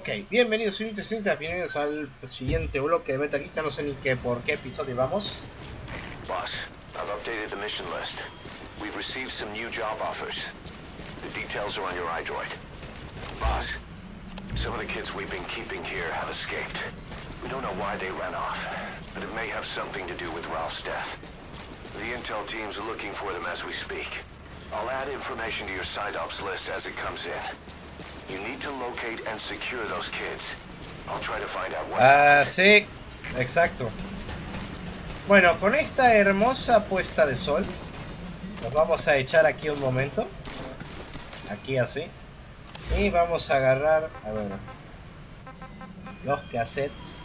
Ok, bienvenidos señoritas, bienvenidos al siguiente bloque de Metal Gear. No sé ni qué por qué episodio vamos. Boss, I've updated the mission list. We've received some new job offers. The details are on your iDroid. Boss, some of the kids we've been keeping here have escaped. We don't know why they ran off, but it may have something to do with Ralph's death. The intel team's looking for them as we speak. I'll add information to your side ops list as it comes in. You need to locate and secure those kids. I'll try to find out what. Sí, exacto. Bueno, con esta hermosa puesta de sol, nos vamos a echar aquí un momento. Aquí así. Y vamos a agarrar, a ver, los cassettes.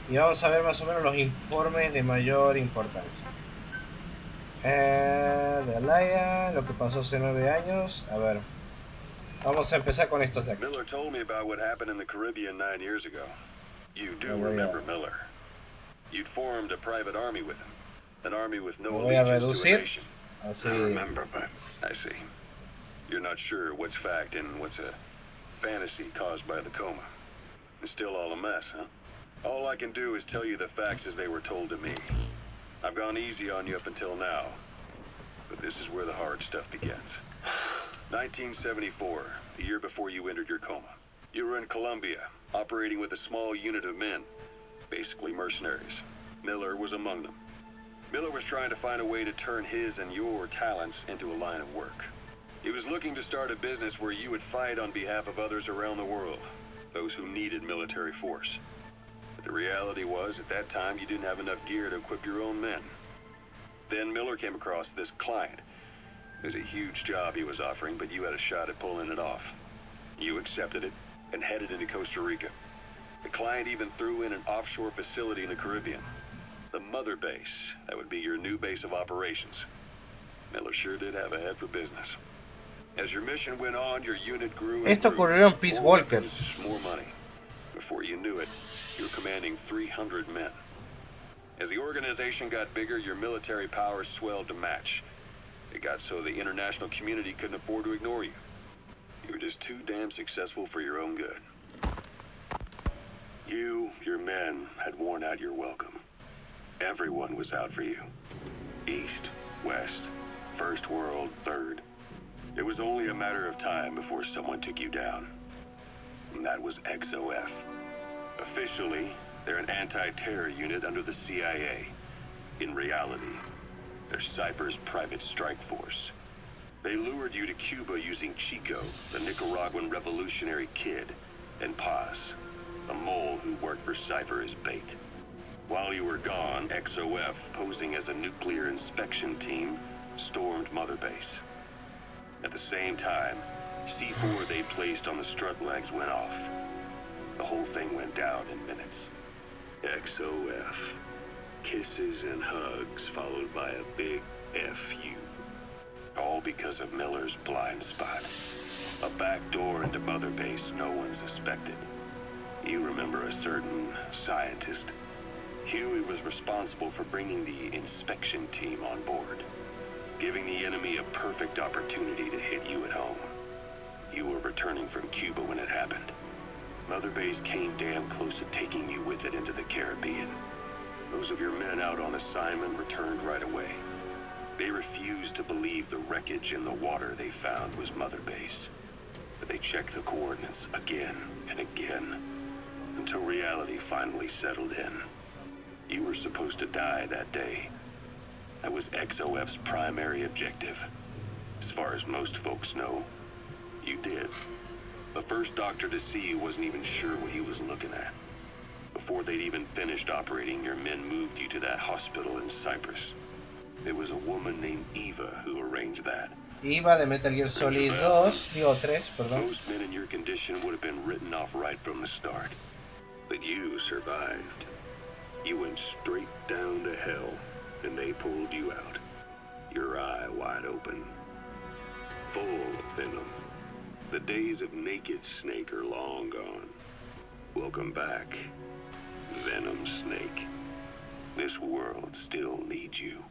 Y vamos a ver más o menos los informes de mayor importancia. De Alaya, lo que pasó hace 9 años. A ver. Vamos a empezar con estos de aquí. Miller told me about what happened in the Caribbean 9 years ago. You do remember Miller. You'd formed a private army with him. An army with no allegiance to a nation. Así. I remember, but I see. You're not sure what's fact and what's a fantasy caused by the coma. It's still all a mess, huh? All I can do is tell you the facts as they were told to me. I've gone easy on you up until now, but this is where the hard stuff begins. 1974, the year before you entered your coma. You were in Colombia, operating with a small unit of men, basically mercenaries. Miller was among them. Miller was trying to find a way to turn his and your talents into a line of work. He was looking to start a business where you would fight on behalf of others around the world, those who needed military force. But the reality was, at that time, you didn't have enough gear to equip your own men. Then Miller came across this client. It was a huge job he was offering, but you had a shot at pulling it off. You accepted it and headed into Costa Rica. The client even threw in an offshore facility in the Caribbean. The mother base, that would be your new base of operations. Miller sure did have a head for business. As your mission went on, your unit grew and Esto ocurrió en Peace Walker. More money. Before you knew it, you were commanding 300 men. As the organization got bigger, your military powers swelled to match. It got so the international community couldn't afford to ignore you. You were just too damn successful for your own good. You, your men, had worn out your welcome. Everyone was out for you. East, West, First World, Third. It was only a matter of time before someone took you down. And that was XOF. Officially, they're an anti-terror unit under the CIA. In reality, they're Cypher's private strike force. They lured you to Cuba using Chico, the Nicaraguan revolutionary kid, and Paz, a mole who worked for Cypher as bait. While you were gone, XOF, posing as a nuclear inspection team, stormed Mother Base. At the same time, C4 they placed on the strut legs went off. The whole thing went down in minutes. XOF. Kisses and hugs followed by a big F.U. All because of Miller's blind spot. A back door into Mother Base no one suspected. You remember a certain scientist. Huey was responsible for bringing the inspection team on board, giving the enemy a perfect opportunity to hit you at home. You were returning from Cuba when it happened. Mother Base came damn close to taking you with it into the Caribbean. Those of your men out on assignment returned right away. They refused to believe the wreckage in the water they found was Mother Base. But they checked the coordinates again and again, until reality finally settled in. You were supposed to die that day. That was XOF's primary objective. As far as most folks know, you did. The first doctor to see you wasn't even sure what he was looking at. Before they'd even finished operating, your men moved you to that hospital in Cyprus. There was a woman named Eva who arranged that. Eva de Metal Gear Solid 3, perdón. Most men in your condition would have been written off right from the start. But you survived. You went straight down to hell, and they pulled you out. Your eye wide open. Full of venom. The days of naked Snake are long gone. Welcome back, Venom Snake. This world still needs you.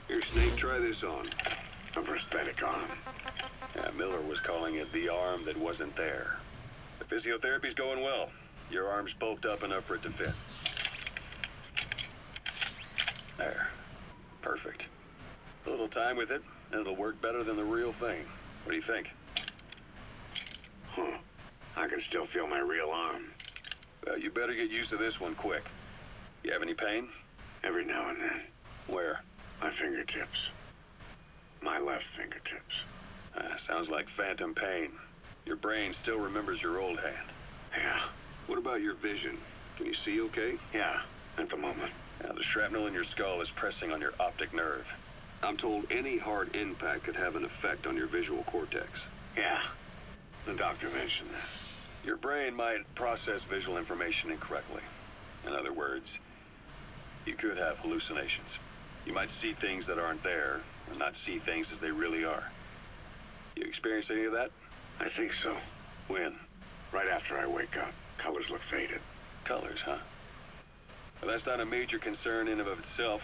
Here, Snake, try this on. A prosthetic on him. Miller was calling it the arm that wasn't there. The physiotherapy's going well. Your arm's bulked up enough for it to fit. There. Perfect. A little time with it, and it'll work better than the real thing. What do you think? Huh. I can still feel my real arm. Well, you better get used to this one quick. You have any pain? Every now and then. Where? My fingertips. My left fingertips. Sounds like phantom pain. Your brain still remembers your old hand. Yeah. What about your vision? Can you see okay? Yeah, at the moment. Now, the shrapnel in your skull is pressing on your optic nerve. I'm told any hard impact could have an effect on your visual cortex. Yeah. The doctor mentioned that. Your brain might process visual information incorrectly. In other words, you could have hallucinations. You might see things that aren't there, and not see things as they really are. You experience any of that? I think so. When? Right after I wake up. Colors look faded. Colors, huh? Well, that's not a major concern in and of itself,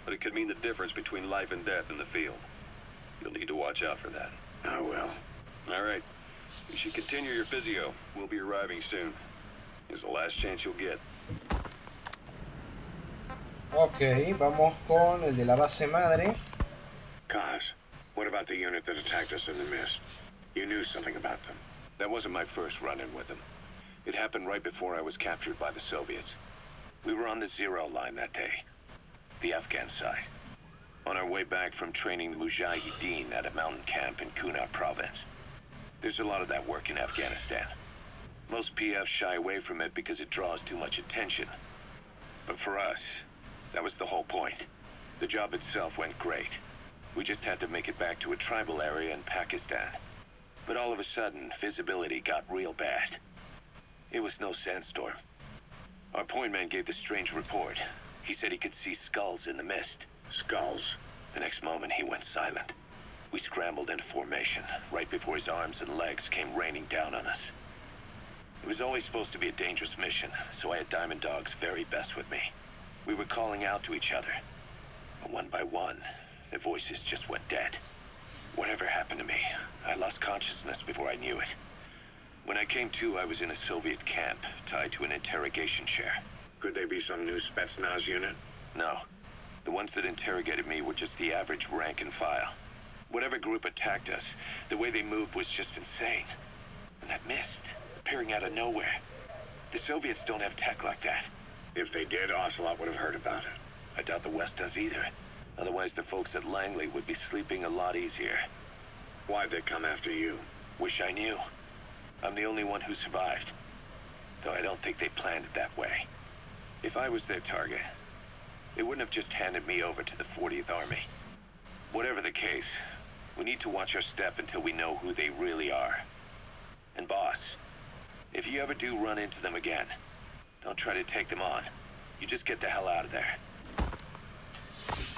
but it could mean the difference between life and death in the field. You'll need to watch out for that. I will. All right. You should continue your physio. We'll be arriving soon. It's the last chance you'll get. Ok, vamos con el de la base madre. Kaz, what about the unit that attacked us in the mist? You knew something about them. That wasn't my first run-in with them. It happened right before I was captured by the Soviets. We were on the zero line that day, the Afghan side, on our way back from training the Mujahideen at a mountain camp in Kunar province. There's a lot of that work in Afghanistan. Most PFs shy away from it because it draws too much attention. But for us, that was the whole point. The job itself went great. We just had to make it back to a tribal area in Pakistan. But all of a sudden, visibility got real bad. It was no sandstorm. Our point man gave this strange report. He said he could see skulls in the mist. Skulls. The next moment, he went silent. We scrambled into formation, right before his arms and legs came raining down on us. It was always supposed to be a dangerous mission, so I had Diamond Dog's very best with me. We were calling out to each other. But one by one, their voices just went dead. Whatever happened to me, I lost consciousness before I knew it. When I came to, I was in a Soviet camp, tied to an interrogation chair. Could they be some new Spetsnaz unit? No. The ones that interrogated me were just the average rank and file. Whatever group attacked us, the way they moved was just insane. And that mist, appearing out of nowhere. The Soviets don't have tech like that. If they did, Ocelot would have heard about it. I doubt the West does either. Otherwise, the folks at Langley would be sleeping a lot easier. Why'd they come after you? Wish I knew. I'm the only one who survived. Though I don't think they planned it that way. If I was their target, they wouldn't have just handed me over to the 40th Army. Whatever the case, we need to watch our step until we know who they really are. And boss, if you ever do run into them again, don't try to take them on. You just get the hell out of there.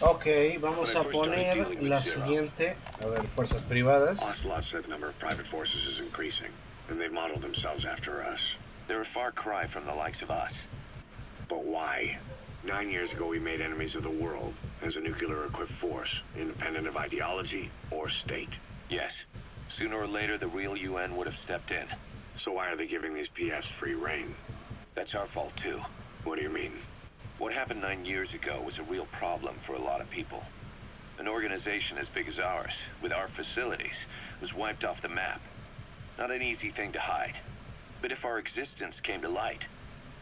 Ok, vamos a poner la siguiente. A ver, fuerzas privadas. Ocelot said the number of private forces is increasing, and they've modeled themselves after us. They're a far cry from the likes of us. But why? 9 years ago, we made enemies of the world as a nuclear-equipped force, independent of ideology or state. Yes. Sooner or later, the real UN would have stepped in. So why are they giving these PFs free rein? That's our fault, too. What do you mean? What happened 9 years ago was a real problem for a lot of people. An organization as big as ours, with our facilities, was wiped off the map. Not an easy thing to hide. But if our existence came to light,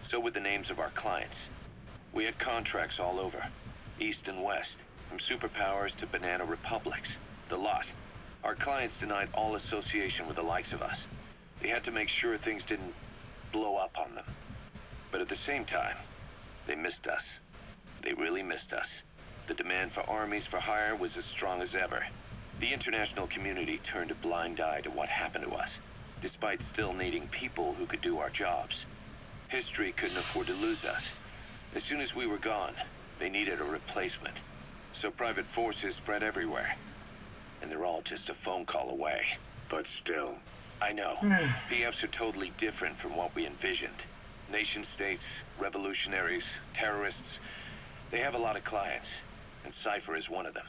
so would the names of our clients. We had contracts all over, east and west, from superpowers to banana republics, the lot. Our clients denied all association with the likes of us. They had to make sure things didn't blow up on them. But at the same time, they missed us. They really missed us. The demand for armies for hire was as strong as ever. The international community turned a blind eye to what happened to us, despite still needing people who could do our jobs. History couldn't afford to lose us. As soon as we were gone, they needed a replacement. So private forces spread everywhere. And they're all just a phone call away. But still. I know. PFs are totally different from what we envisioned. Nation-states, revolutionaries, terrorists, they have a lot of clients, and Cypher is one of them.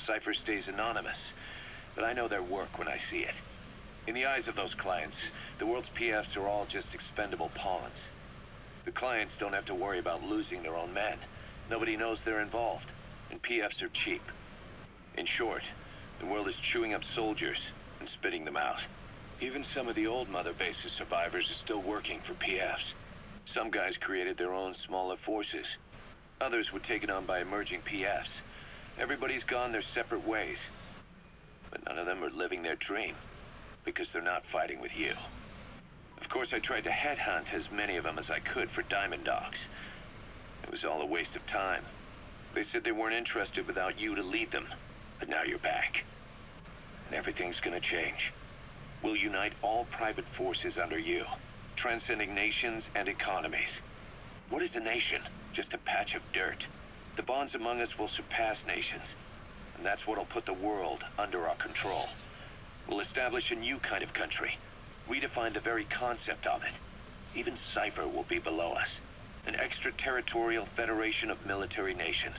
Cypher stays anonymous, but I know their work when I see it. In the eyes of those clients, the world's PFs are all just expendable pawns. The clients don't have to worry about losing their own men. Nobody knows they're involved, and PFs are cheap. In short, the world is chewing up soldiers and spitting them out. Even some of the old Mother Base's survivors are still working for PFs. Some guys created their own smaller forces. Others were taken on by emerging PFs. Everybody's gone their separate ways. But none of them are living their dream, because they're not fighting with you. Of course, I tried to headhunt as many of them as I could for Diamond Dogs. It was all a waste of time. They said they weren't interested without you to lead them. But now you're back. And everything's gonna change. We'll unite all private forces under you, transcending nations and economies. What is a nation? Just a patch of dirt. The bonds among us will surpass nations. And that's what'll put the world under our control. We'll establish a new kind of country. Redefine the very concept of it. Even Cypher will be below us. An extraterritorial federation of military nations.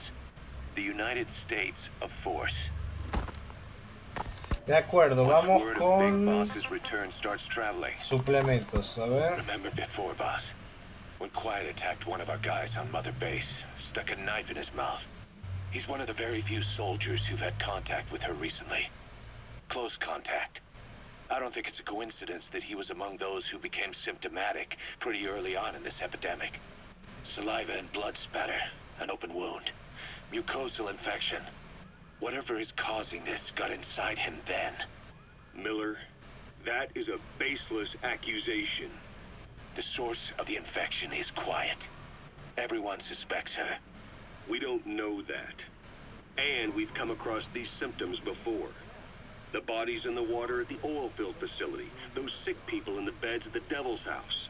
The United States of Force. De acuerdo, vamos Once word of Big con Boss's return starts traveling. suplementos, a ver. Remember before, Boss? When Quiet attacked one of our guys on Mother Base, stuck a knife in his mouth. He's one of the very few soldiers who've had contact with her recently. Close contact. I don't think it's a coincidence that he was among those who became symptomatic pretty early on in this epidemic. Saliva and blood spatter, an open wound, mucosal infection. Whatever is causing this got inside him then. Miller, that is a baseless accusation. The source of the infection is Quiet. Everyone suspects her. We don't know that. And we've come across these symptoms before. The bodies in the water at the oil field facility. Those sick people in the beds at the Devil's House.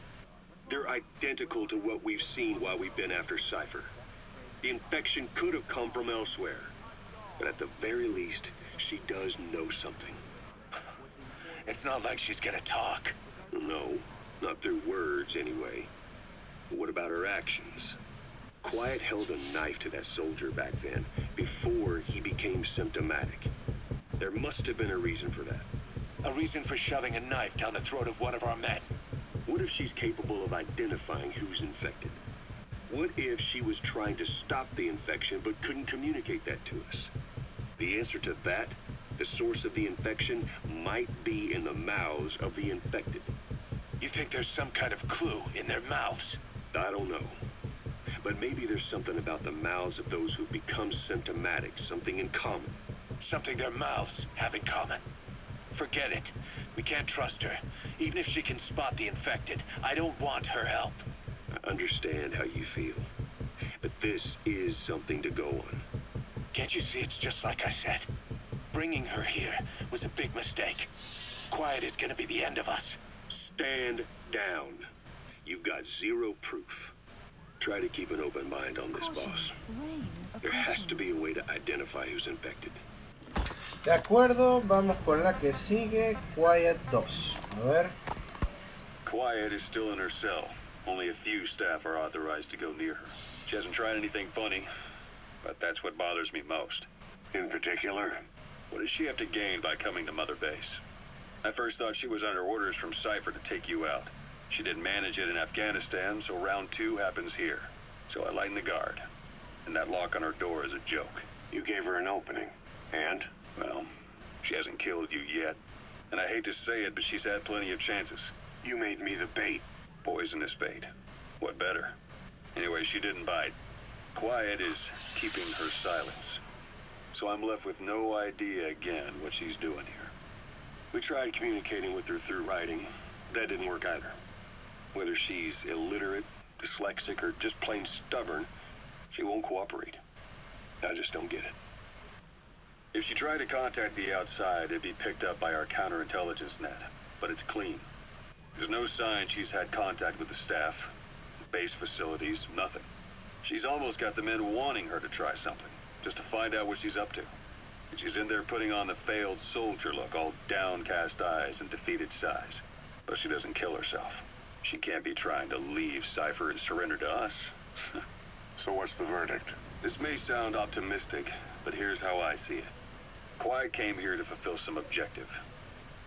They're identical to what we've seen while we've been after Cypher. The infection could have come from elsewhere. But at the very least, she does know something. It's not like she's gonna talk. No, not through words anyway. But what about her actions? Quiet held a knife to that soldier back then, before he became symptomatic. There must have been a reason for that. A reason for shoving a knife down the throat of one of our men. What if she's capable of identifying who's infected? What if she was trying to stop the infection but couldn't communicate that to us? The answer to that, the source of the infection, might be in the mouths of the infected. You think there's some kind of clue in their mouths? I don't know. But maybe there's something about the mouths of those who become symptomatic, something in common. Something their mouths have in common. Forget it. We can't trust her. Even if she can spot the infected, I don't want her help. I understand how you feel. But this is something to go on. Can't you see it's just like I said? Bringing her here was a big mistake. Quiet is gonna be the end of us. Stand down. You've got zero proof. Try to keep an open mind on this, boss. There has to be a way to identify who's infected. De acuerdo, vamos con la que sigue, Quiet 2. A ver. Quiet is still in her cell. Only a few staff are authorized to go near her. She hasn't tried anything funny, but that's what bothers me most. In particular? What does she have to gain by coming to Mother Base? I first thought she was under orders from Cypher to take you out. She didn't manage it in Afghanistan, so round 2 happens here. So I lighten the guard. And that lock on her door is a joke. You gave her an opening. And? Well, she hasn't killed you yet. And I hate to say it, but she's had plenty of chances. You made me the bait. Poisonous bait. What better? Anyway, she didn't bite. Quiet is keeping her silence. So I'm left with no idea again what she's doing here. We tried communicating with her through writing. That didn't work either. Whether she's illiterate, dyslexic, or just plain stubborn, she won't cooperate. I just don't get it. If she tried to contact the outside, it'd be picked up by our counterintelligence net. But it's clean. There's no sign she's had contact with the staff, base facilities, nothing. She's almost got the men wanting her to try something, just to find out what she's up to. And she's in there putting on the failed soldier look, all downcast eyes and defeated sighs. But she doesn't kill herself. She can't be trying to leave Cypher and surrender to us. So what's the verdict? This may sound optimistic, but here's how I see it. Quiet came here to fulfill some objective.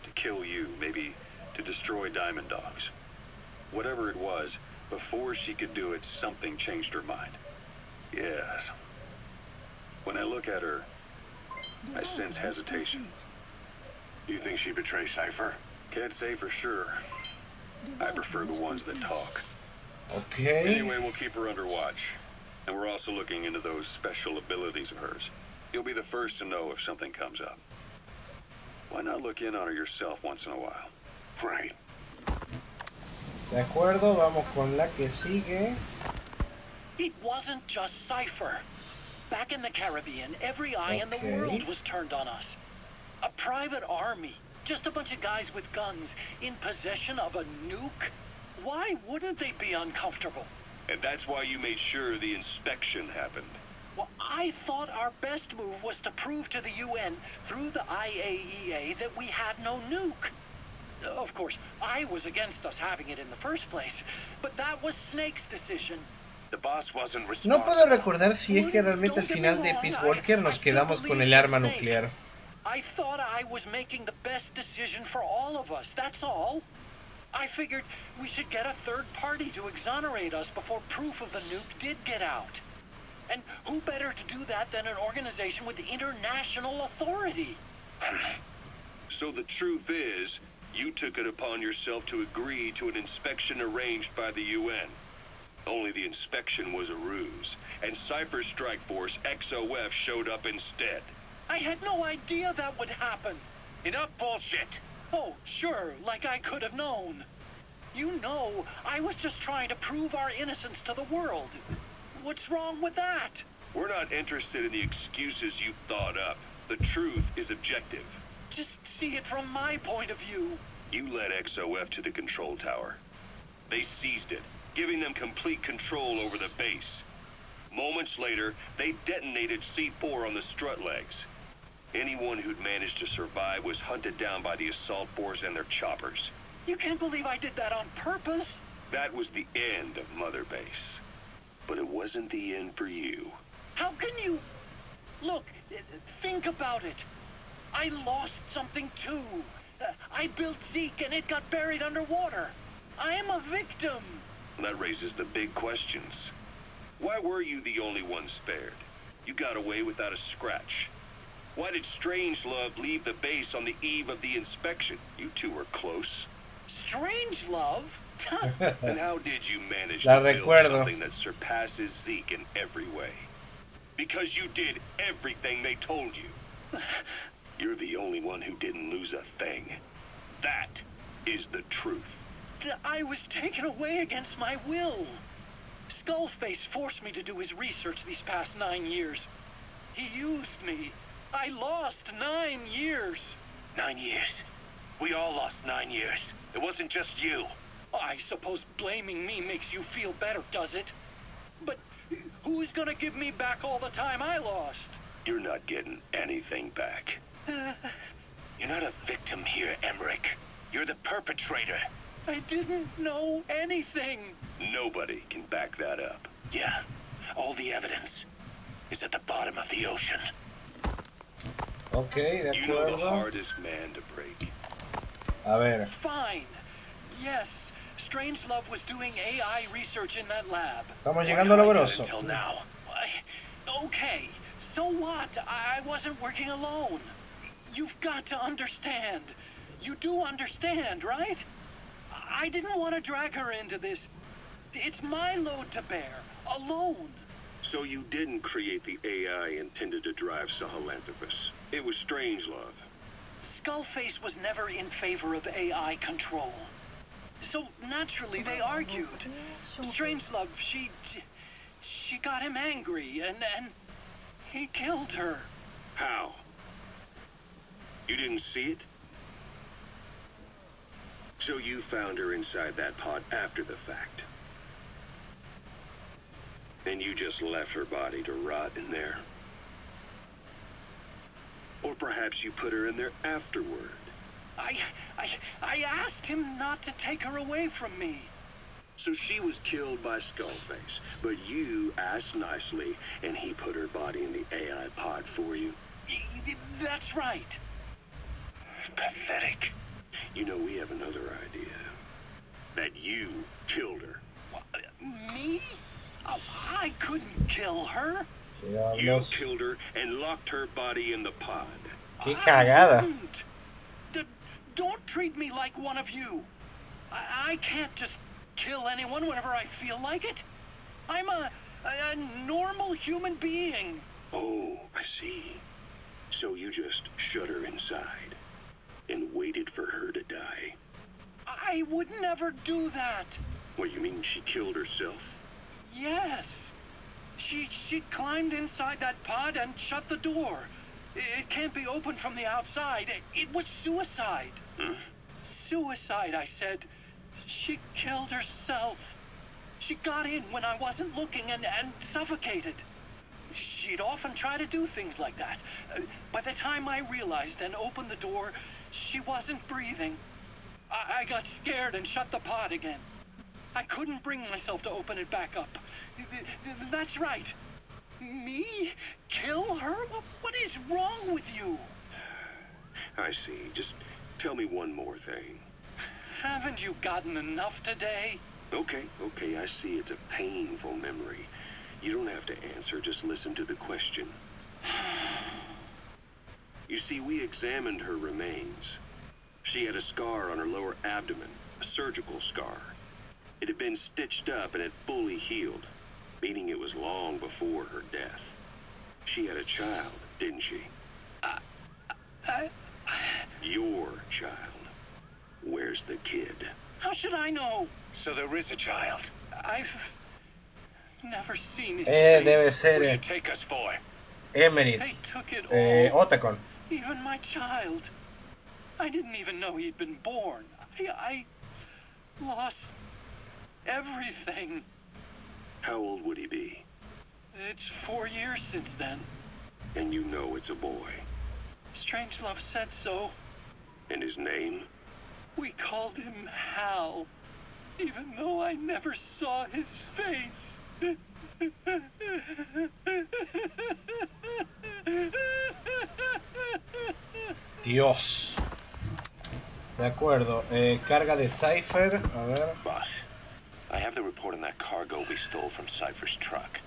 To kill you, maybe to destroy Diamond Dogs. Whatever it was, before she could do it, something changed her mind. Yes. When I look at her, I sense hesitation. You think she betrayed Cypher? Can't say for sure. I prefer the ones that talk. Okay. Anyway, we'll keep her under watch. And we're also looking into those special abilities of hers. You'll be the first to know if something comes up. Why not look in on her yourself once in a while? Right. De acuerdo, vamos con la que sigue. It wasn't just Cypher. Back in the Caribbean, every eye in the Okay. world was turned on us. A private army, just a bunch of guys with guns, in possession of a nuke? Why wouldn't they be uncomfortable? And that's why you made sure the inspection happened. Well, I thought our best move was to prove to the UN through the IAEA that we had no nuke. Of course, I was against us having it in the first place, but that was Snake's decision. The boss wasn't No puedo responsible. recordar si es que realmente al final de Peace Walker nos quedamos con el arma nuclear. I thought I was making the best decision for all of us, that's all. I figured we should get a third party to exonerate us before proof of the nuke did get out. And who better to do that than an organization with international authority? So the truth is, you took it upon yourself to agree to an inspection arranged by the UN. Only the inspection was a ruse, and Cypher Strike Force XOF showed up instead. I had no idea that would happen. Enough bullshit. Oh, sure, like I could have known. You know, I was just trying to prove our innocence to the world. What's wrong with that? We're not interested in the excuses you thought up. The truth is objective. Just see it from my point of view. You led XOF to the control tower. They seized it, giving them complete control over the base. Moments later, they detonated C4 on the strut legs. Anyone who'd managed to survive was hunted down by the assault force and their choppers. You can't believe I did that on purpose. That was the end of Mother Base. But it wasn't the end for you. How can you... Look, think about it. I lost something too. I built Zeke and it got buried underwater. I am a victim. That raises the big questions. Why were you the only one spared? You got away without a scratch. Why did Strangelove leave the base on the eve of the inspection? You two were close. Strangelove? And how did you manage La to build recuerdo. something that surpasses Zeke in every way? Because you did everything they told you. You're the only one who didn't lose a thing. That is the truth. I was taken away against my will. Skullface forced me to do his research these past 9 years. He used me. I lost 9 years. 9 years. We all lost 9 years. It wasn't just you. I suppose blaming me makes you feel better, does it? But who's gonna give me back all the time I lost? You're not getting anything back. You're not a victim here, Emmerich. You're the perpetrator. I didn't know anything. Nobody can back that up. Yeah, all the evidence is at the bottom of the ocean. Ok, de You know the acuerdo. hardest man to break. A ver. Fine. Yes, Strangelove was doing AI research in that lab. Estamos llegando a lo grosso. Until now. Okay, so what? I wasn't working alone. You've got to understand. You do understand, right? I didn't want to drag her into this. It's my load to bear, alone. So you didn't create the AI intended to drive Sahelanthropus. It was Strangelove. Skullface was never in favor of AI control. So naturally they argued. Strangelove, she got him angry and he killed her. How? You didn't see it? So you found her inside that pod after the fact. And you just left her body to rot in there. Or perhaps you put her in there afterward. I asked him not to take her away from me. So she was killed by Skullface, but you asked nicely, and he put her body in the AI pod for you. That's right. Pathetic. You know, we have another idea. That you killed her. Me? Oh, I couldn't kill her. You Diablos. killed her and locked her body in the pod. Qué cagada. Don't treat me like one of you. I can't just kill anyone whenever I feel like it. I'm a normal human being. Oh, I see. So you just shut her inside and waited for her to die. I would never do that. What, you mean she killed herself? Yes. She climbed inside that pod and shut the door. It can't be opened from the outside. It was suicide. Hmm? Suicide, I said. She killed herself. She got in when I wasn't looking and suffocated. She'd often try to do things like that. By the time I realized and opened the door, she wasn't breathing. I got scared and shut the pod again. I couldn't bring myself to open it back up. That's right. Me? Kill her? What is wrong with you? I see. Just tell me one more thing. Haven't you gotten enough today? Okay, I see it's a painful memory. You don't have to answer, just listen to the question. You see, we examined her remains. She had a scar on her lower abdomen, a surgical scar. It had been stitched up and had fully healed, meaning it was long before her death. She had a child, didn't she? Your child. Where's the kid? How should I know? So there is a child. I've never seen his face. Debe Where ser do you take us, boy? Emerit. They took it all. Otacon. Even my child. I didn't even know he'd been born. I lost everything. How old would he be? It's 4 years since then. And you know it's a boy. Strangelove said so. And his name? We called him Hal, even though I never saw his face. Dios. De acuerdo. Carga de Cypher. A ver. Boss, I have the report on that cargo we stole from Cypher's truck.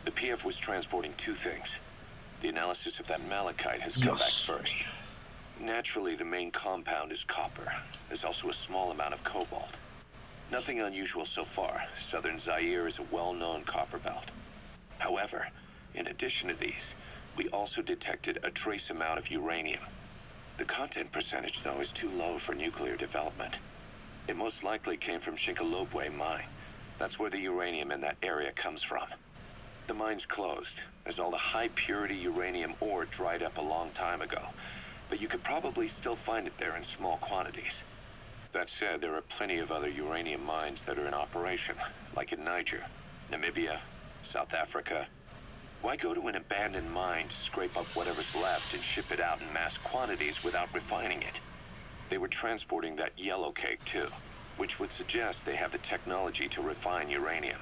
The PF was transporting two things. The analysis of that malachite has come back Dios. first. Naturally, the main compound is copper. There's also a small amount of cobalt. Nothing unusual so far. Southern Zaire is a well-known copper belt. However, in addition to these, we also detected a trace amount of uranium. The content percentage, though, is too low for nuclear development. It most likely came from Shinkalobwe mine. That's where the uranium in that area comes from. The mine's closed, as all the high-purity uranium ore dried up a long time ago. But you could probably still find it there in small quantities. That said, there are plenty of other uranium mines that are in operation, like in Niger, Namibia, South Africa. Why go to an abandoned mine to scrape up whatever's left and ship it out in mass quantities without refining it? They were transporting that yellow cake too, which would suggest they have the technology to refine uranium.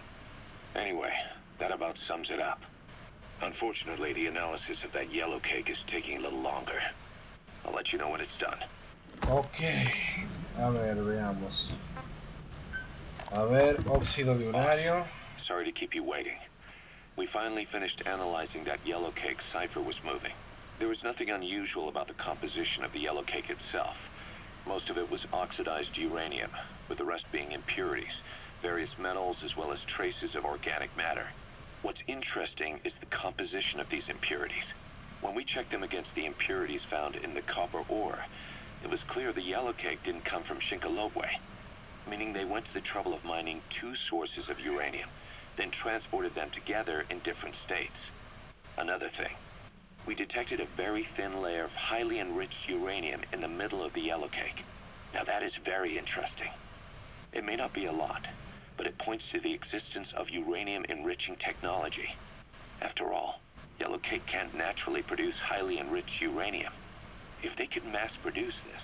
Anyway, that about sums it up. Unfortunately, the analysis of that yellow cake is taking a little longer. I'll let you know when it's done. Ok. A ver, veamos. A ver, óxido de uranio. Sorry to keep you waiting. We finally finished analyzing that yellow cake Cypher was moving. There was nothing unusual about the composition of the yellow cake itself. Most of it was oxidized uranium, with the rest being impurities, various metals as well as traces of organic matter. What's interesting is the composition of these impurities. When we checked them against the impurities found in the copper ore, it was clear the yellow cake didn't come from Shinkalobwe, meaning they went to the trouble of mining two sources of uranium, then transported them together in different states. Another thing, we detected a very thin layer of highly enriched uranium in the middle of the yellow cake. Now that is very interesting. It may not be a lot, but it points to the existence of uranium-enriching technology. After all, yellow cake can't naturally produce highly enriched uranium. If they could mass produce this,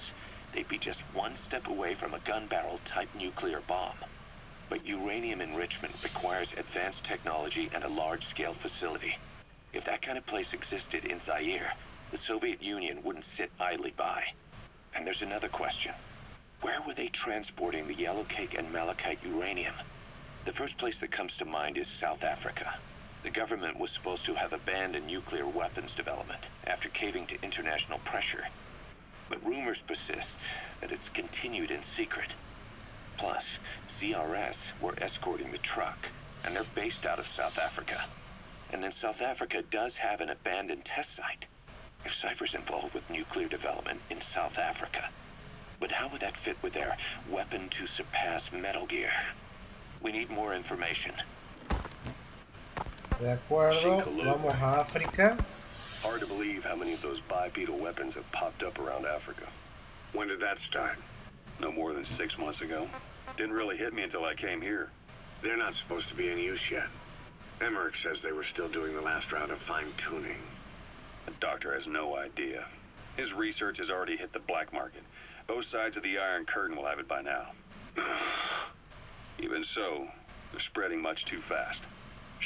they'd be just one step away from a gun barrel type nuclear bomb. But uranium enrichment requires advanced technology and a large-scale facility. If that kind of place existed in Zaire, the Soviet Union wouldn't sit idly by. And there's another question. Where were they transporting the yellow cake and malachite uranium? The first place that comes to mind is South Africa. The government was supposed to have abandoned nuclear weapons development after caving to international pressure. But rumors persist that it's continued in secret. Plus, CRS were escorting the truck, and they're based out of South Africa. And then South Africa does have an abandoned test site. If Cypher's involved with nuclear development in South Africa, but how would that fit with their weapon to surpass Metal Gear? We need more information. De acuerdo, vamos a África. Hard to believe how many of those bipedal weapons have popped up around Africa. When did that start? No more than 6 months ago. Didn't really hit me until I came here. They're not supposed to be in use yet. Emmerich says they were still doing the last round of fine-tuning. The doctor has no idea. His research has already hit the black market. Both sides of the Iron Curtain will have it by now. Even so, they're spreading much too fast.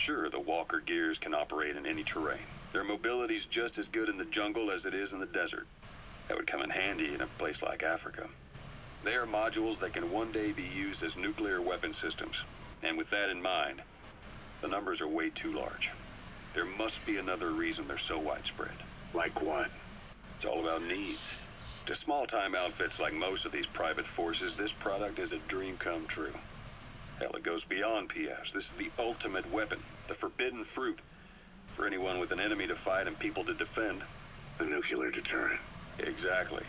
Sure, the Walker gears can operate in any terrain. Their mobility's just as good in the jungle as it is in the desert. That would come in handy in a place like Africa. They are modules that can one day be used as nuclear weapon systems. And with that in mind, the numbers are way too large. There must be another reason they're so widespread. Like what? It's all about needs. To small-time outfits like most of these private forces, this product is a dream come true. Hell, it goes beyond PFs. This is the ultimate weapon, the forbidden fruit. For anyone with an enemy to fight and people to defend. A nuclear deterrent. Exactly.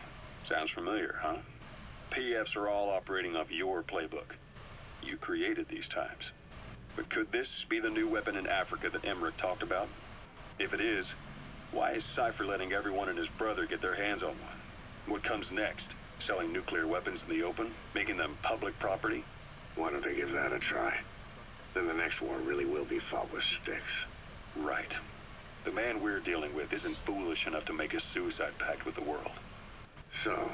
Sounds familiar, huh? PFs are all operating off your playbook. You created these times. But could this be the new weapon in Africa that Emmerich talked about? If it is, why is Cypher letting everyone and his brother get their hands on one? What comes next? Selling nuclear weapons in the open? Making them public property? Why don't they give that a try? Then the next war really will be fought with sticks. Right. The man we're dealing with isn't foolish enough to make a suicide pact with the world. So,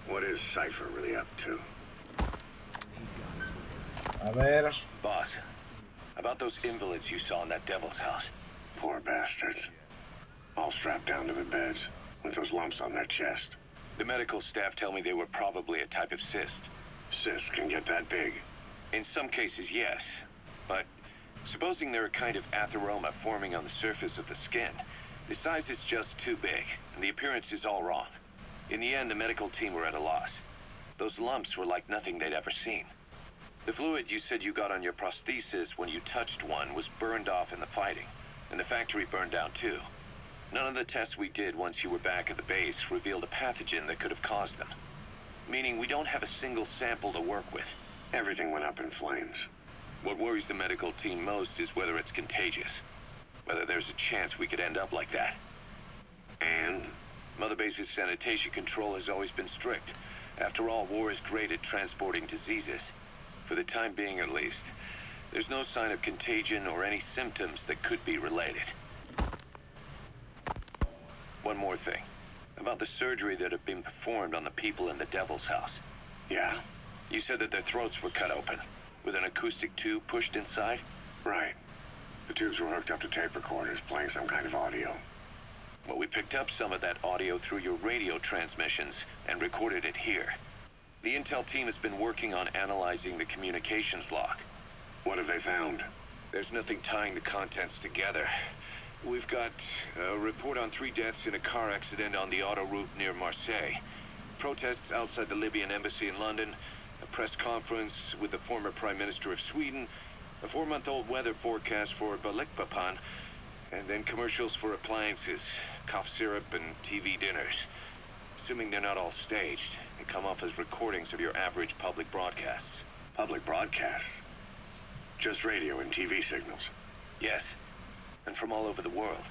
what is Cypher really up to? A ver. Boss, about those invalids you saw in that devil's house. Poor bastards. All strapped down to the beds, with those lumps on their chest. The medical staff tell me they were probably a type of cyst. Cysts can get that big. In some cases, yes. But supposing they're a kind of atheroma forming on the surface of the skin, the size is just too big, and the appearance is all wrong. In the end, the medical team were at a loss. Those lumps were like nothing they'd ever seen. The fluid you said you got on your prosthesis when you touched one was burned off in the fighting, and the factory burned down too. None of the tests we did once you were back at the base revealed a pathogen that could have caused them. Meaning we don't have a single sample to work with. Everything went up in flames. What worries the medical team most is whether it's contagious. Whether there's a chance we could end up like that. And? Mother Base's sanitation control has always been strict. After all, war is great at transporting diseases. For the time being, at least. There's no sign of contagion or any symptoms that could be related. One more thing. About the surgery that had been performed on the people in the Devil's House. Yeah? You said that their throats were cut open, with an acoustic tube pushed inside? Right. The tubes were hooked up to tape recorders, playing some kind of audio. Well, we picked up some of that audio through your radio transmissions and recorded it here. The intel team has been working on analyzing the communications log. What have they found? There's nothing tying the contents together. We've got a report on 3 deaths in a car accident on the autoroute near Marseille. Protests outside the Libyan embassy in London. A press conference with the former Prime Minister of Sweden. A 4-month-old weather forecast for Balikpapan. And then commercials for appliances, cough syrup, and TV dinners. Assuming they're not all staged, they come off as recordings of your average public broadcasts. Public broadcasts? Just radio and TV signals? Yes, and from all over the world.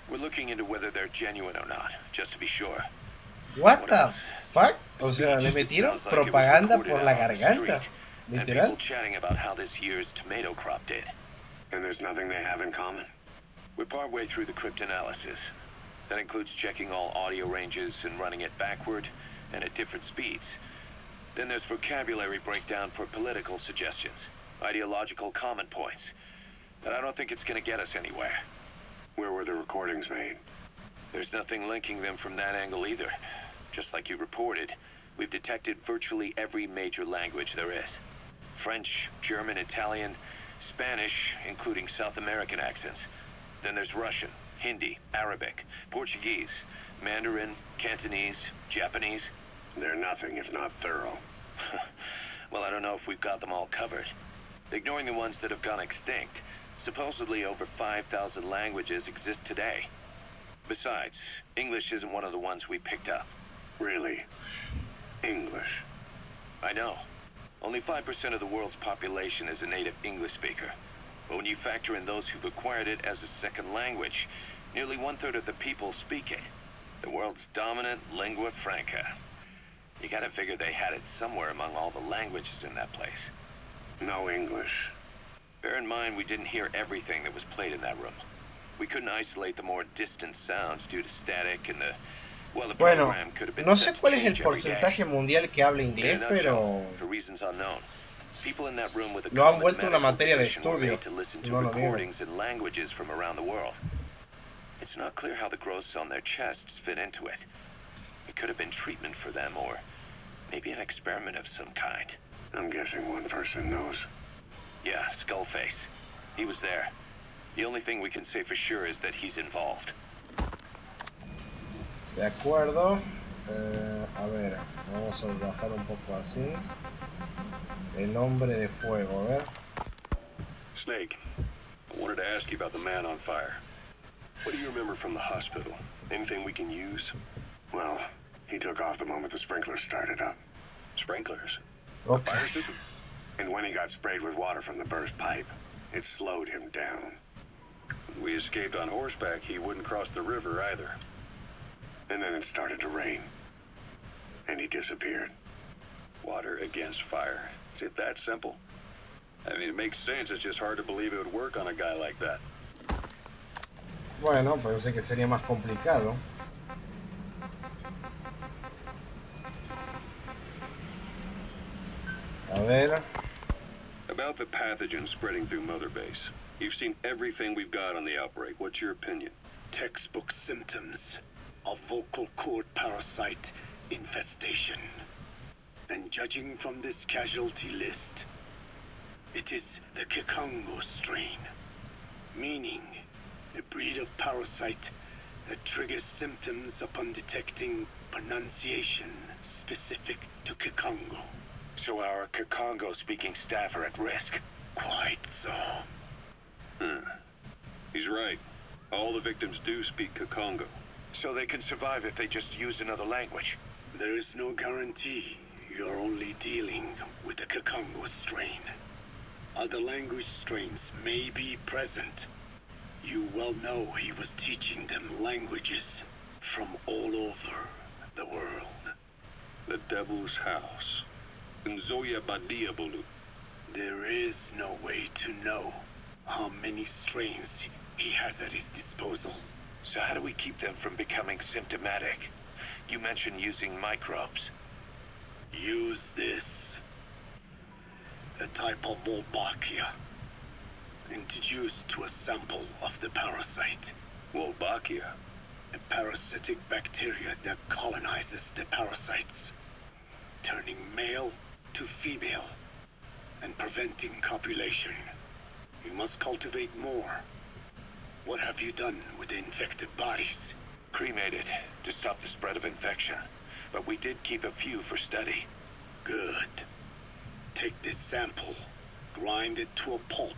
We're looking into whether they're genuine or not, just to be sure. What the fuck? O sea, le metieron propaganda por la garganta. And people chatting about how this year's tomato crop did. And there's nothing they have in common? We're partway through the cryptanalysis. That includes checking all audio ranges and running it backward and at different speeds. Then there's vocabulary breakdown for political suggestions, ideological common points. But I don't think it's going to get us anywhere. Where were the recordings made? There's nothing linking them from that angle either. Just like you reported, we've detected virtually every major language there is. French, German, Italian, Spanish, including South American accents. Then there's Russian, Hindi, Arabic, Portuguese, Mandarin, Cantonese, Japanese. They're nothing if not thorough. Well, I don't know if we've got them all covered. Ignoring the ones that have gone extinct, supposedly over 5,000 languages exist today. Besides, English isn't one of the ones we picked up. Really? English? I know. Only 5% of the world's population is a native English speaker. But when you factor in those who've acquired it as a second language, nearly 1/3 of the people speak it. The world's dominant lingua franca. You gotta figure they had it somewhere among all the languages in that place. No English. Bear in mind, we didn't hear everything that was played in that room. We couldn't isolate the more distant sounds due to static and the... Well, the Bueno, program could have been no sé set to cuál es el change every day. porcentaje mundial que habla In a inglés, nutshell, pero for reasons unknown, people in that room with a lo han common vuelto una medical materia de condition were estudio. made to listen to No lo niego. recordings in languages from around the world. It's not clear how the growths on their chests fit into it. It could have been treatment for them, or maybe an experiment of some kind. I'm guessing one person knows. Yeah, Skullface. He was there. The only thing we can say for sure is that he's involved. de acuerdo. A ver, vamos a bajar un poco así. El hombre de fuego, a ver. Snake, I wanted to ask you about the man on fire. What do you remember from the hospital? Anything we can use? Well, he took off the moment the sprinklers started up. Sprinklers? Ok. Fire system? And when he got sprayed with water from the burst pipe, it slowed him down. When we escaped on horseback, he wouldn't cross the river either. And then it started to rain. And he disappeared. Water against fire. Is it that simple? I mean, it makes sense. It's just hard to believe it would work on a guy like that. Bueno, pensé que sería más complicado. A ver. About the pathogen spreading through Mother Base. You've seen everything we've got on the outbreak. What's your opinion? Textbook symptoms of vocal cord parasite infestation. And judging from this casualty list, it is the Kikongo strain, meaning a breed of parasite that triggers symptoms upon detecting pronunciation specific to Kikongo. So our Kikongo-speaking staff are at risk. Quite so. He's right. All the victims do speak Kikongo. So they can survive if they just use another language. There is no guarantee. You're only dealing with the Kikongo strain. Other language strains may be present. You well know he was teaching them languages from all over the world. The Devil's House. Nzoya Badiabulu. There is no way to know how many strains he has at his disposal. So how do we keep them from becoming symptomatic? You mentioned using microbes. Use this. A type of Wolbachia. Introduced to a sample of the parasite. Wolbachia. A parasitic bacteria that colonizes the parasites, turning male to female and preventing copulation. You must cultivate more. What have you done with the infected bodies? Cremated to stop the spread of infection. But we did keep a few for study. Good. Take this sample, grind it to a pulp,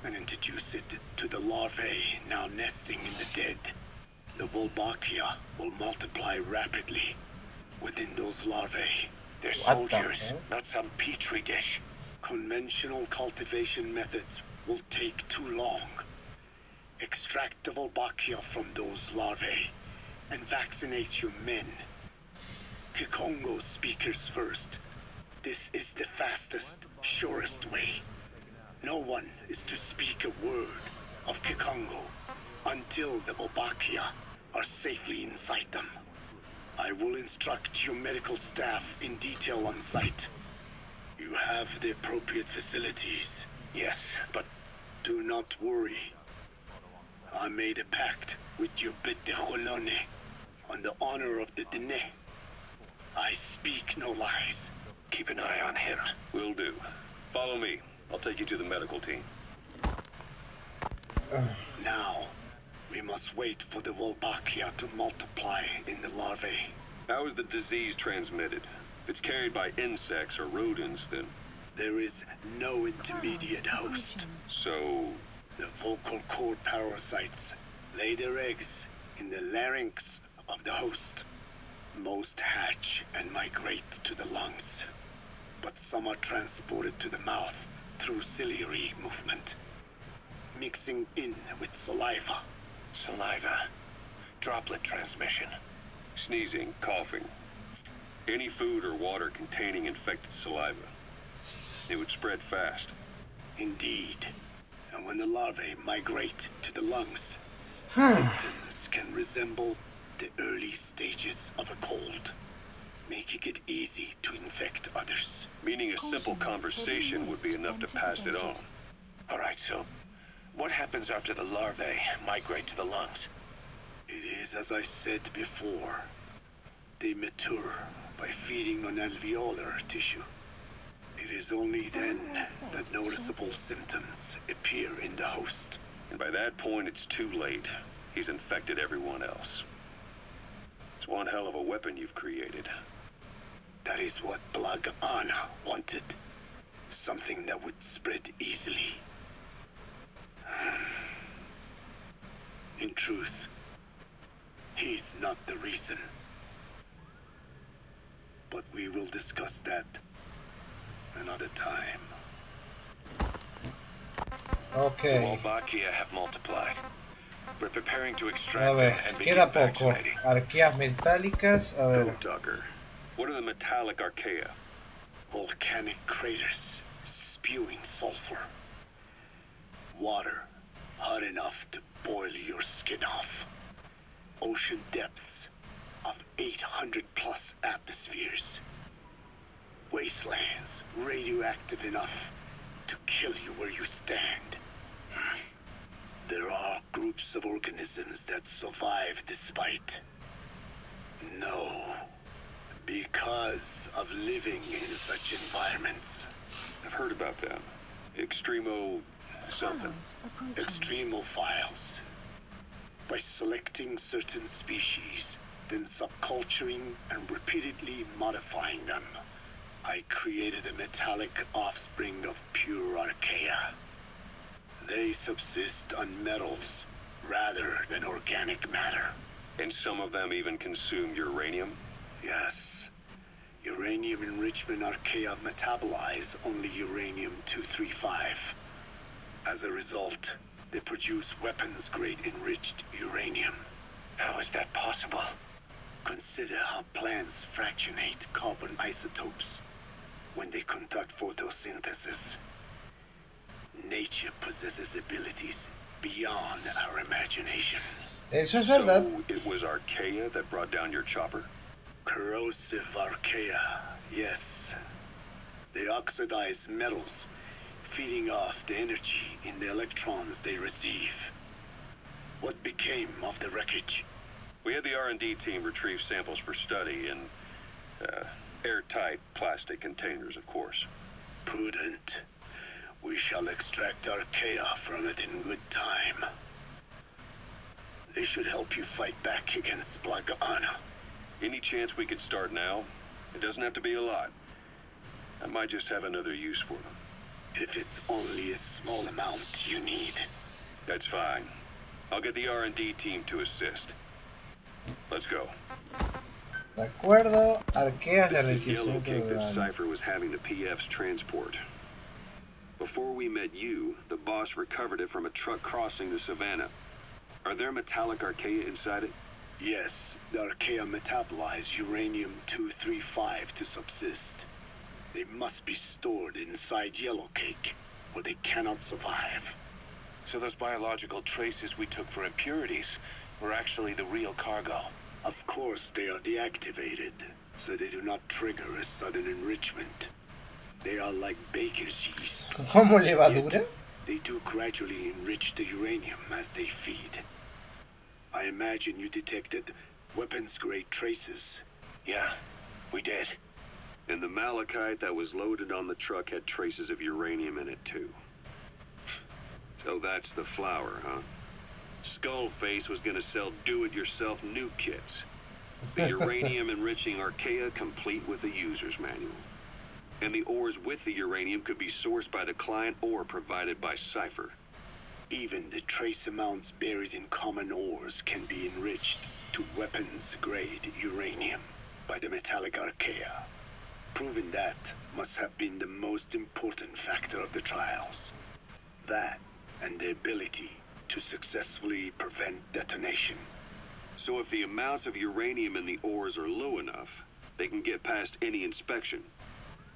and introduce it to the larvae now nesting in the dead. The Wolbachia will multiply rapidly within those larvae. They're What the soldiers, hell? not some petri dish. Conventional cultivation methods will take too long. Extract the Wolbachia from those larvae and vaccinate your men. Kikongo speakers first. This is the fastest, surest way. No one is to speak a word of Kikongo until the Wolbachia are safely inside them. I will instruct your medical staff in detail on site. You have the appropriate facilities. Yes, but Do not worry. I made a pact with your bete Jolone on the honor of the Dene. I speak no lies. Keep an eye on him. Will do. Follow me. I'll take you to the medical team. Now, we must wait for the Wolbachia to multiply in the larvae. How is the disease transmitted? If it's carried by insects or rodents, then... There is no intermediate host. So... The vocal cord parasites lay their eggs in the larynx of the host. Most hatch and migrate to the lungs, but some are transported to the mouth through ciliary movement, mixing in with saliva. Saliva. Droplet transmission. Sneezing, coughing. Any food or water containing infected saliva. It would spread fast. Indeed. And when the larvae migrate to the lungs, symptoms can resemble the early stages of a cold, making it easy to infect others. Meaning a simple conversation would be enough to pass it on. Alright, so what happens after the larvae migrate to the lungs? It is as I said before. They mature by feeding on alveolar tissue. It is only then that noticeable symptoms appear in the host. And by that point, it's too late. He's infected everyone else. It's one hell of a weapon you've created. That is what Blag Ana wanted. Something that would spread easily. In truth, he's not the reason. But we will discuss that another time. The Ok. Wolbachia have multiplied. We're preparing to A extract ver, them and begin queda poco. vaccinating. Arqueas metálicas. A ver. Go, Tucker. What are the metallic archaea? Volcanic craters spewing sulfur. Water hot enough to boil your skin off. Ocean depths of 800 plus atmospheres. Wastelands radioactive enough to kill you where you stand. There are groups of organisms that survive despite. No. Because of living in such environments. I've heard about them. Extremo... something. Extremophiles. By selecting certain species, then subculturing and repeatedly modifying them, I created a metallic offspring of pure archaea. They subsist on metals rather than organic matter. And some of them even consume uranium? Yes. Uranium enrichment archaea metabolize only uranium-235. As a result, they produce weapons-grade enriched uranium. How is that possible? Consider how plants fractionate carbon isotopes when they conduct photosynthesis. Nature possesses abilities beyond our imagination. Eso es verdad. So it was archaea that brought down your chopper? Corrosive archaea, yes. They oxidize metals, feeding off the energy in the electrons they receive. What became of the wreckage? We had the R&D team retrieve samples for study in airtight plastic containers, of course. Prudent. We shall extract archaea from it in good time. They should help you fight back against Blag Ana. Any chance we could start now? It doesn't have to be a lot. I might just have another use for them. If it's only a small amount you need. That's fine. I'll get the R&D team to assist. Let's go. De acuerdo. Arqueas de This is Yellow enriquecimiento Cake de that daño. Cypher was having the PF's transport. Before we met you, the boss recovered it from a truck crossing the savannah. Are there metallic archaea inside it? Yes, the archaea metabolize uranium-235 to subsist. They must be stored inside Yellow Cake, or they cannot survive. So those biological traces we took for impurities were actually the real cargo. Of course, they are deactivated, so they do not trigger a sudden enrichment. They are like baker's yeast. ¿Como levadura? They do gradually enrich the uranium as they feed. I imagine you detected weapons-grade traces. Yeah, we did. And the malachite that was loaded on the truck had traces of uranium in it too. So that's the flower, huh? Skullface was gonna sell do-it-yourself nuke kits. The uranium-enriching archaea complete with a user's manual. And the ores with the uranium could be sourced by the client or provided by Cypher. Even the trace amounts buried in common ores can be enriched to weapons-grade uranium by the metallic archaea. Proving that must have been the most important factor of the trials. That and the ability to successfully prevent detonation. So if the amounts of uranium in the ores are low enough, they can get past any inspection.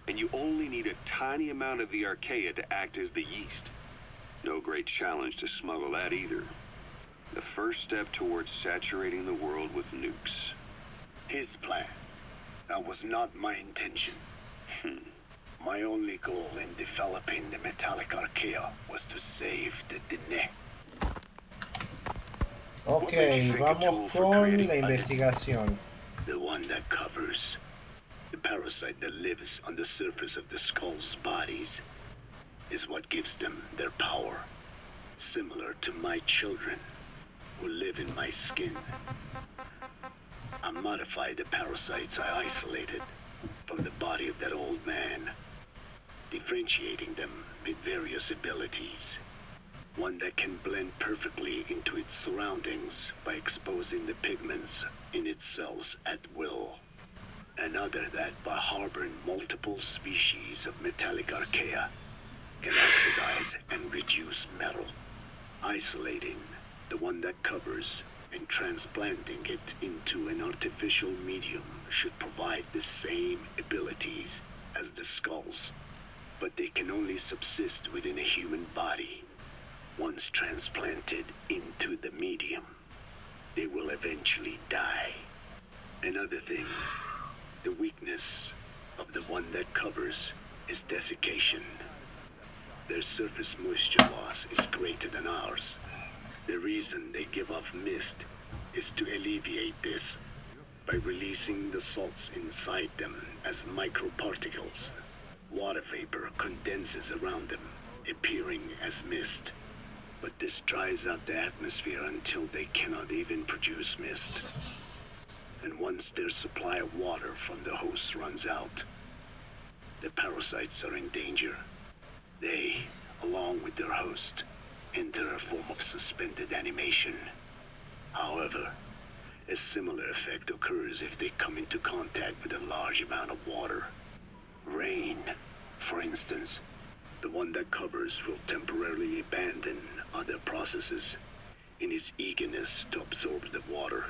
And you only need a tiny amount of the archaea to act as the yeast. No great challenge to smuggle that either. The first step towards saturating the world with nukes. His plan. That was not my intention. My only goal in developing the metallic archaea was to save the Dene. Ok, vamos con la investigación. The one that covers. The parasite that lives on the surface of the skull's bodies is what gives them their power. Similar to my children who live in my skin. I modified the parasites I isolated from the body of that old man, differentiating them with various abilities. One that can blend perfectly into its surroundings by exposing the pigments in its cells at will. Another that, by harboring multiple species of metallic archaea, can oxidize and reduce metal. Isolating the one that covers and transplanting it into an artificial medium should provide the same abilities as the skulls, but they can only subsist within a human body. Once transplanted into the medium, they will eventually die. Another thing, the weakness of the one that covers is desiccation. Their surface moisture loss is greater than ours. The reason they give off mist is to alleviate this by releasing the salts inside them as microparticles. Water vapor condenses around them, appearing as mist. But this dries out the atmosphere until they cannot even produce mist. And once their supply of water from the host runs out, the parasites are in danger. They, along with their host, enter a form of suspended animation. However, a similar effect occurs if they come into contact with a large amount of water. Rain, for instance. The one that covers will temporarily abandon other processes in his eagerness to absorb the water.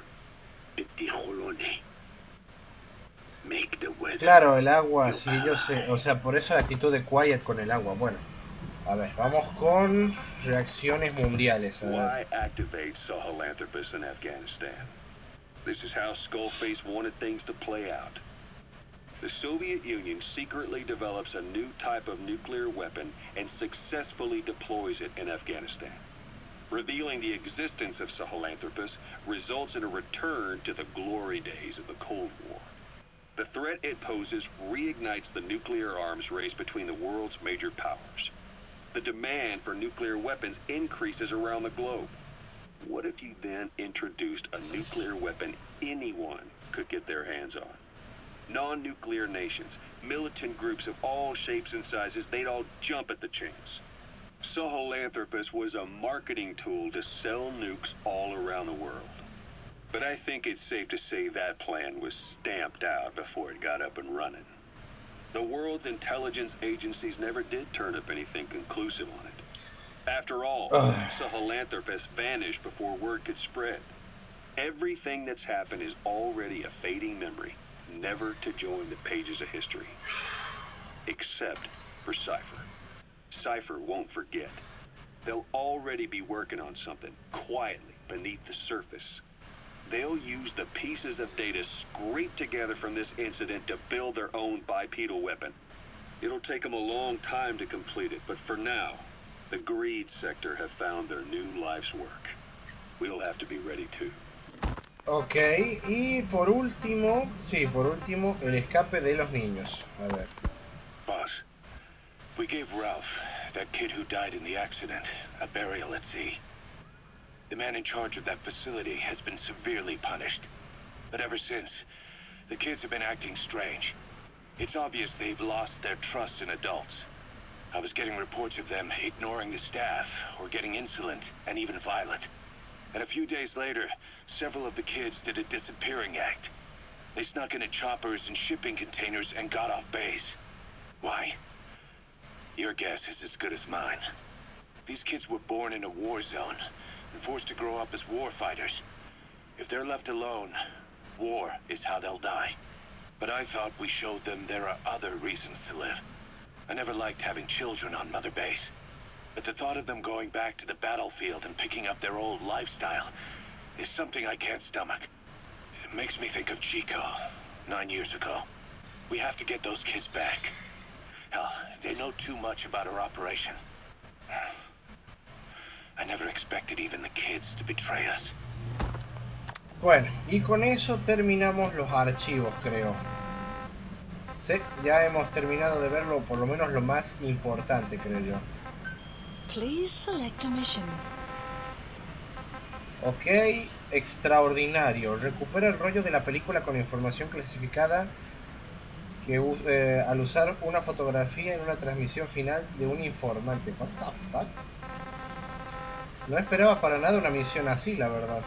Make the weather. Claro, el agua, sí, yo sé. O sea, por eso la actitud de Quiet con el agua. Bueno, a ver, vamos con reacciones mundiales. A ver. Why activate Sahelanthropus in Afghanistan? This is how Skullface wanted things to play out. The Soviet Union secretly develops a new type of nuclear weapon and successfully deploys it in Afghanistan. Revealing the existence of Sahelanthropus results in a return to the glory days of the Cold War. The threat it poses reignites the nuclear arms race between the world's major powers. The demand for nuclear weapons increases around the globe. What if you then introduced a nuclear weapon anyone could get their hands on? Non-nuclear nations, militant groups of all shapes and sizes, they'd all jump at the chance. Sahelanthropus was a marketing tool to sell nukes all around the world. But I think it's safe to say that plan was stamped out before it got up and running. The world's intelligence agencies never did turn up anything conclusive on it. After all, Sahelanthropus vanished before word could spread. Everything that's happened is already a fading memory, never to join the pages of history. Except for Cypher. Cypher won't forget. They'll already be working on something, quietly, beneath the surface. They'll use the pieces of data scraped together from this incident to build their own bipedal weapon. It'll take them a long time to complete it, but for now, The greed sector have found their new life's work. We'll have to be ready too. Ok, y por último, sí, por último, el escape de los niños. A ver. Boss, we gave Ralph, that kid who died in the accident, a burial at sea. The man in charge of that facility has been severely punished. But ever since, the kids have been acting strange. It's obvious they've lost their trust in adults. I was getting reports of them ignoring the staff, or getting insolent, and even violent. And a few days later, several of the kids did a disappearing act. They snuck into choppers and shipping containers and got off base. Why? Your guess is as good as mine. These kids were born in a war zone and forced to grow up as war fighters. If they're left alone, war is how they'll die. But I thought we showed them there are other reasons to live. I never liked having children on Mother Base. But the thought of them going back to the battlefield and picking up their old lifestyle is something I can't stomach. It makes me think of Chico, 9 years ago. We have to get those kids back. Hell, they know too much about our operation. I never expected even the kids to betray us. Bueno, y con eso terminamos los archivos, creo. Sí, ya hemos terminado de verlo, por lo menos lo más importante, creo yo. Please select a mission. Ok, extraordinario. Recupera el rollo de la película con información clasificada que al usar una fotografía en una transmisión final de un informante. What the fuck? No esperaba para nada una misión así, la verdad.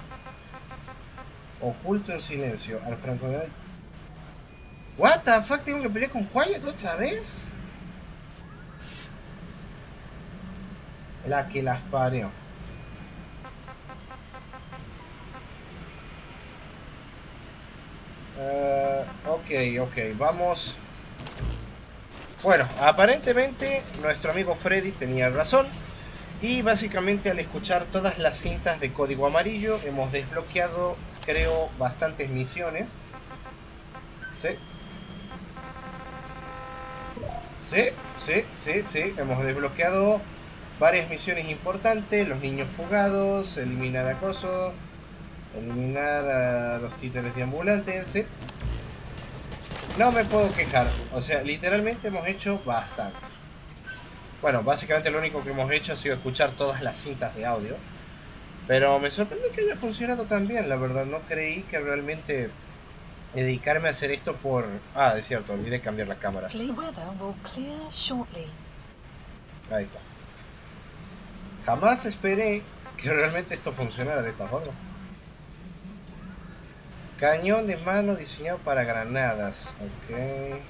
Oculto en silencio. Al francotirador. What the fuck, tengo que pelear con Quiet otra vez. La que las parió. Ok, vamos. Bueno, aparentemente nuestro amigo Freddy tenía razón. Y básicamente al escuchar todas las cintas de código amarillo hemos desbloqueado, creo, bastantes misiones. Sí, hemos desbloqueado varias misiones importantes. Los niños fugados, eliminar acoso, eliminar a los títeres deambulantes, ¿sí? No me puedo quejar, o sea, literalmente hemos hecho bastante. Bueno, básicamente lo único que hemos hecho ha sido escuchar todas las cintas de audio. Pero me sorprende que haya funcionado tan bien, la verdad. No creí que realmente dedicarme a hacer esto por... Ah, es cierto, olvidé cambiar la cámara. The weather will clear shortly. Ahí está. Jamás esperé que realmente esto funcionara de esta forma. Cañón de mano diseñado para granadas. Ok.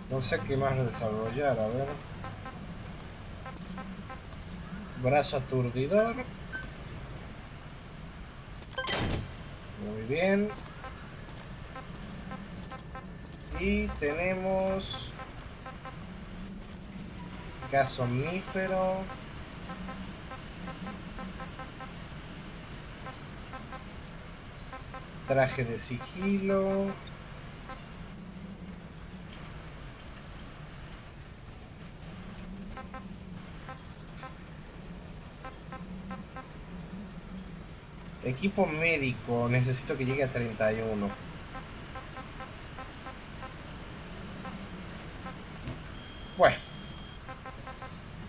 No sé qué más desarrollar, a ver. Brazo aturdidor. Muy bien. Y tenemos gas somnífero. Traje de sigilo. Equipo médico, necesito que llegue a 31. Bueno,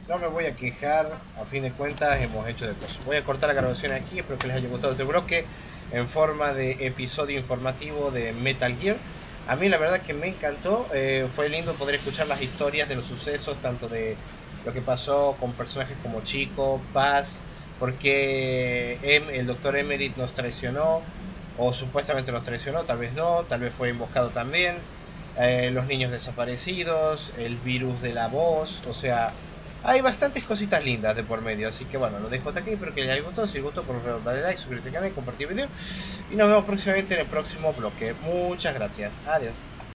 no me voy a quejar, a fin de cuentas hemos hecho de cosas. Voy a cortar la grabación aquí, espero que les haya gustado este bloque en forma de episodio informativo de Metal Gear. A mí la verdad que me encantó, fue lindo poder escuchar las historias de los sucesos, tanto de lo que pasó con personajes como Chico, Paz, porque el doctor Emery nos traicionó, o supuestamente nos traicionó, tal vez no, tal vez fue emboscado también, los niños desaparecidos, el virus de la voz, o sea, hay bastantes cositas lindas de por medio. Así que bueno, lo dejo hasta aquí. Espero que les haya gustado. Si les gustó, por favor, dale like, suscríbete al canal, compartir el video. Y nos vemos próximamente en el próximo bloque. Muchas gracias. Adiós.